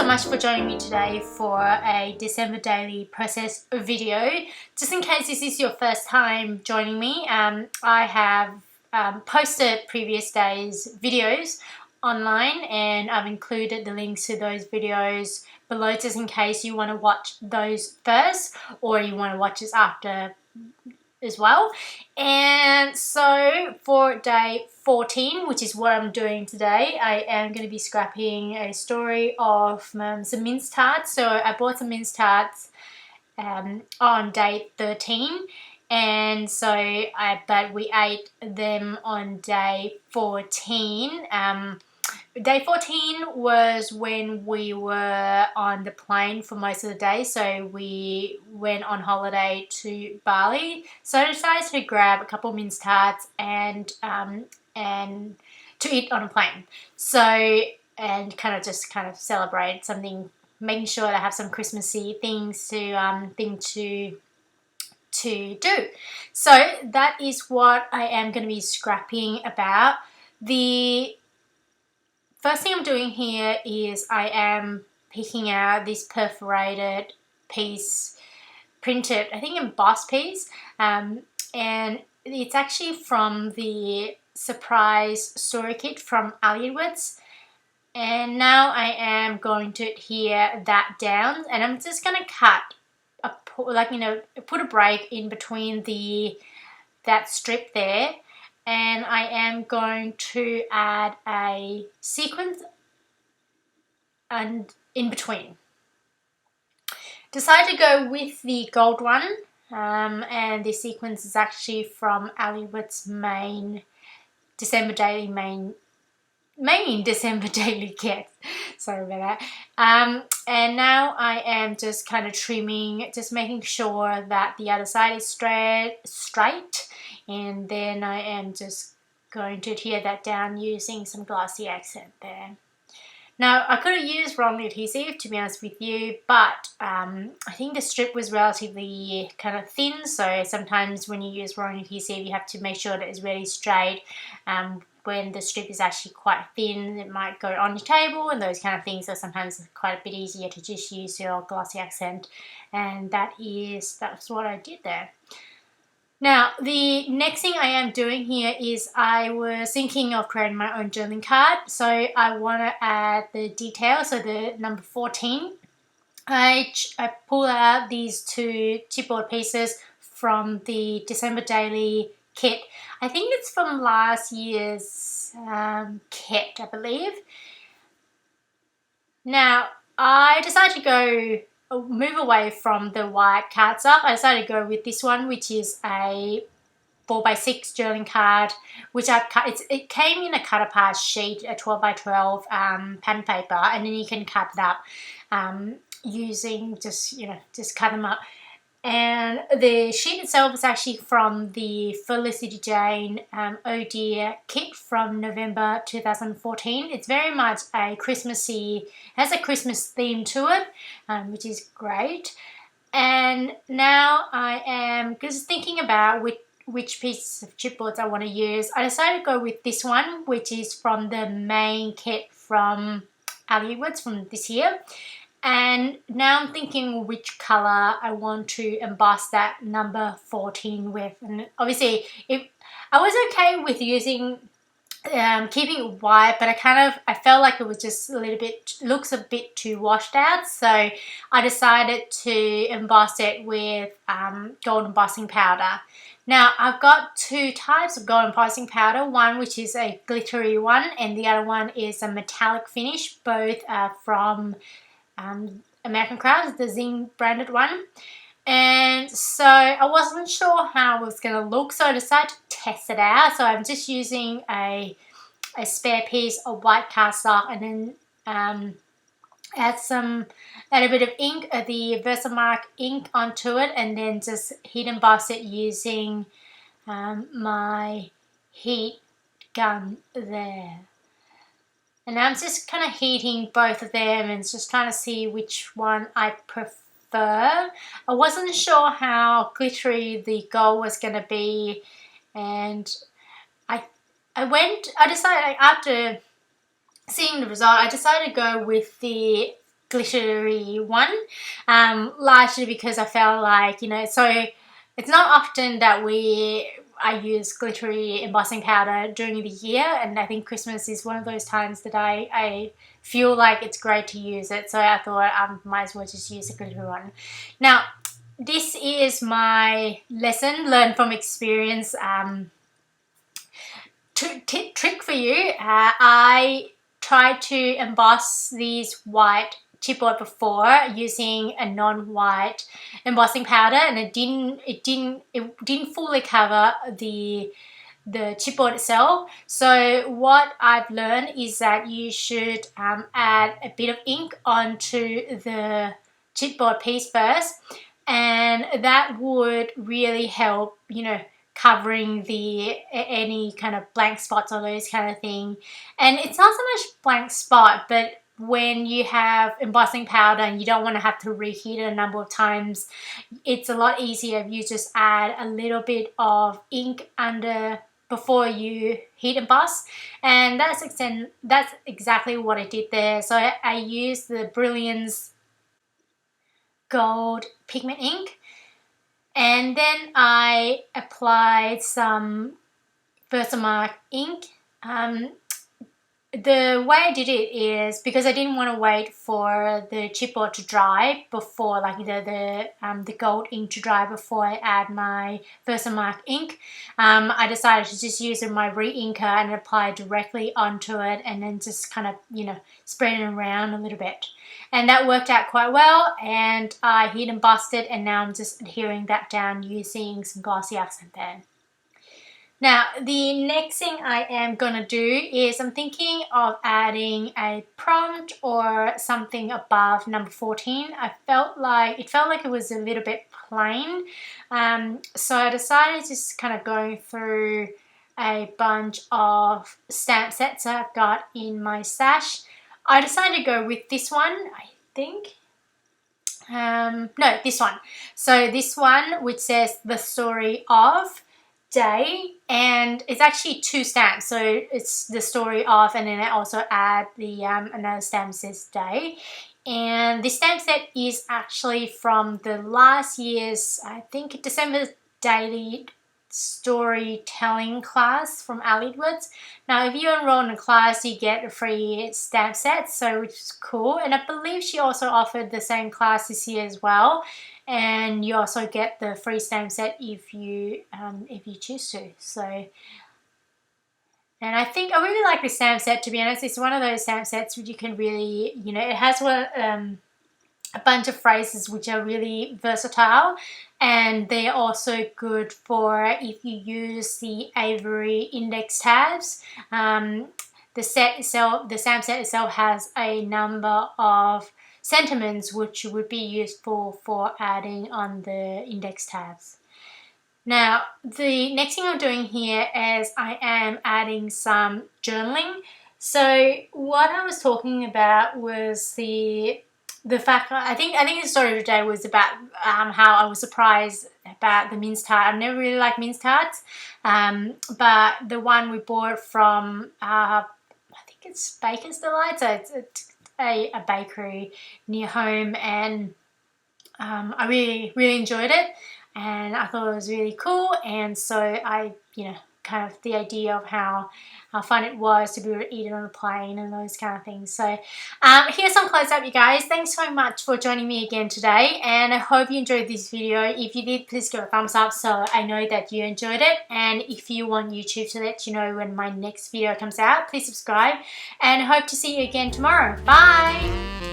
much for joining me today for a December daily process video. Just in case this is your first time joining me, I have posted previous days' videos online, and I've included the links to those videos below just in case you want to watch those first or you want to watch this after as well. And so for day 14, which is what I'm doing today, I am going to be scrapping a story of some mince tarts. So I bought some mince tarts on day 13, and so but we ate them on day 14. Day 14 was when we were on the plane for most of the day, so we went on holiday to Bali. So I decided to grab a couple of mince tarts and to eat on a plane. So and kind of celebrate something, making sure that I have some Christmassy things to do. So that is what I am going to be scrapping about. The first thing I'm doing here is I am picking out this perforated piece, printed, I think embossed piece, and it's actually from the surprise story kit from Alliedwords. And now I am going to adhere that down, and I'm just going to cut put a break in between that strip there. And I am going to add a sequence and in between. Decided to go with the gold one, and the sequence is actually from Alliedwords' main December daily December daily kit. Sorry about that. And now I am just kind of trimming, just making sure that the other side is straight. And then I am just going to adhere that down using some glossy accent there. Now, I could have used wrong adhesive, to be honest with you, but I think the strip was relatively kind of thin, so sometimes when you use wrong adhesive, you have to make sure that it's really straight. When the strip is actually quite thin, it might go on your table and those kind of things, so sometimes it's quite a bit easier to just use your glossy accent, and that's what I did there. Now, the next thing I am doing here is I was thinking of creating my own journaling card. So I want to add the detail, so the number 14. I pull out these two chipboard pieces from the December Daily kit. I think it's from last year's kit, I believe. Now, I decided to move away from the white cardstock. I decided to go with this one, which is a 4x6 journaling card, which I've cut. It came in a cut apart sheet, a 12x12 pattern paper, and then you can cut it up using just cut them up. And the sheet itself is actually from the Felicity Jane Oh Dear kit from November 2014. It's very much a Christmassy, has a Christmas theme to it, which is great. And now I am just thinking about which pieces of chipboards I want to use. I decided to go with this one, which is from the main kit from Alliedwords from this year. And now I'm thinking which colour I want to emboss that number 14 with. And obviously, I was okay with using, keeping it white, but I felt like it was just looks a bit too washed out. So I decided to emboss it with gold embossing powder. Now, I've got two types of gold embossing powder, one which is a glittery one, and the other one is a metallic finish. Both are from American Crafts, the Zing branded one. And so I wasn't sure how it was going to look, so I decided to test it out. So I'm just using a spare piece of white cardstock, and then add a bit of ink, the Versamark ink onto it, and then just heat emboss it using my heat gun there. And I'm just kind of heating both of them and just trying to see which one I prefer. I wasn't sure how glittery the gold was going to be, and I decided, after seeing the result, I decided to go with the glittery one, largely because I felt like, so it's not often that I use glittery embossing powder during the year, and I think Christmas is one of those times that I feel like it's great to use it, so I thought I might as well just use a glittery one. Now, this is my lesson learned from experience. Trick for you. I tried to emboss these white chipboard before using a non-white embossing powder, and it didn't fully cover the chipboard itself. So what I've learned is that you should add a bit of ink onto the chipboard piece first, and that would really help, covering any kind of blank spots or those kind of thing. And it's not so much blank spot, but when you have embossing powder and you don't want to have to reheat it a number of times, it's a lot easier if you just add a little bit of ink under before you heat emboss. And that's exactly what I did there. So I used the Brilliance Gold pigment ink, and then I applied some Versamark ink. The way I did it is because I didn't want to wait for the chipboard to dry before, like the gold ink to dry before I add my Versamark ink. I decided to just use my re-inker and apply directly onto it, and then just kind of, spread it around a little bit. And that worked out quite well, and I heat embossed it, and now I'm just adhering that down using some glossy accent pen. Now, the next thing I am going to do is I'm thinking of adding a prompt or something above number 14. It felt like it was a little bit plain. So I decided to just kind of go through a bunch of stamp sets I've got in my stash. I decided to go with this one, I think. No, this one. So this one, which says The Story of Day, and it's actually 2 stamps. So it's The Story of, and then I also add the another stamp says Day. And the stamp set is actually from the last year's, I think, December daily storytelling class from Alliedwards. Now, if you enroll in the class, you get a free stamp set, so which is cool. And I believe she also offered the same class this year as well. And you also get the free stamp set if you choose to. So, and I think I really like the stamp set, to be honest. It's one of those stamp sets which you can really, it has a bunch of phrases which are really versatile, and they're also good for if you use the Avery index tabs. The stamp set itself has a number of sentiments which would be useful for adding on the index tabs. Now, the next thing I'm doing here is I am adding some journaling. So what I was talking about was the fact that I think the story of the day was about how I was surprised about the mince tart. I've never really liked mince tarts, but the one we bought from I think it's Baker's Delight, so it's a bakery near home, and I really enjoyed it, and I thought it was really cool. And so I, kind of the idea of how fun it was to be able to eat it on a plane and those kind of things. So here's some close up, you guys. Thanks so much for joining me again today, and I hope you enjoyed this video. If you did, please give a thumbs up so I know that you enjoyed it. And if you want YouTube to let you know when my next video comes out, please subscribe, and I hope to see you again tomorrow. Bye!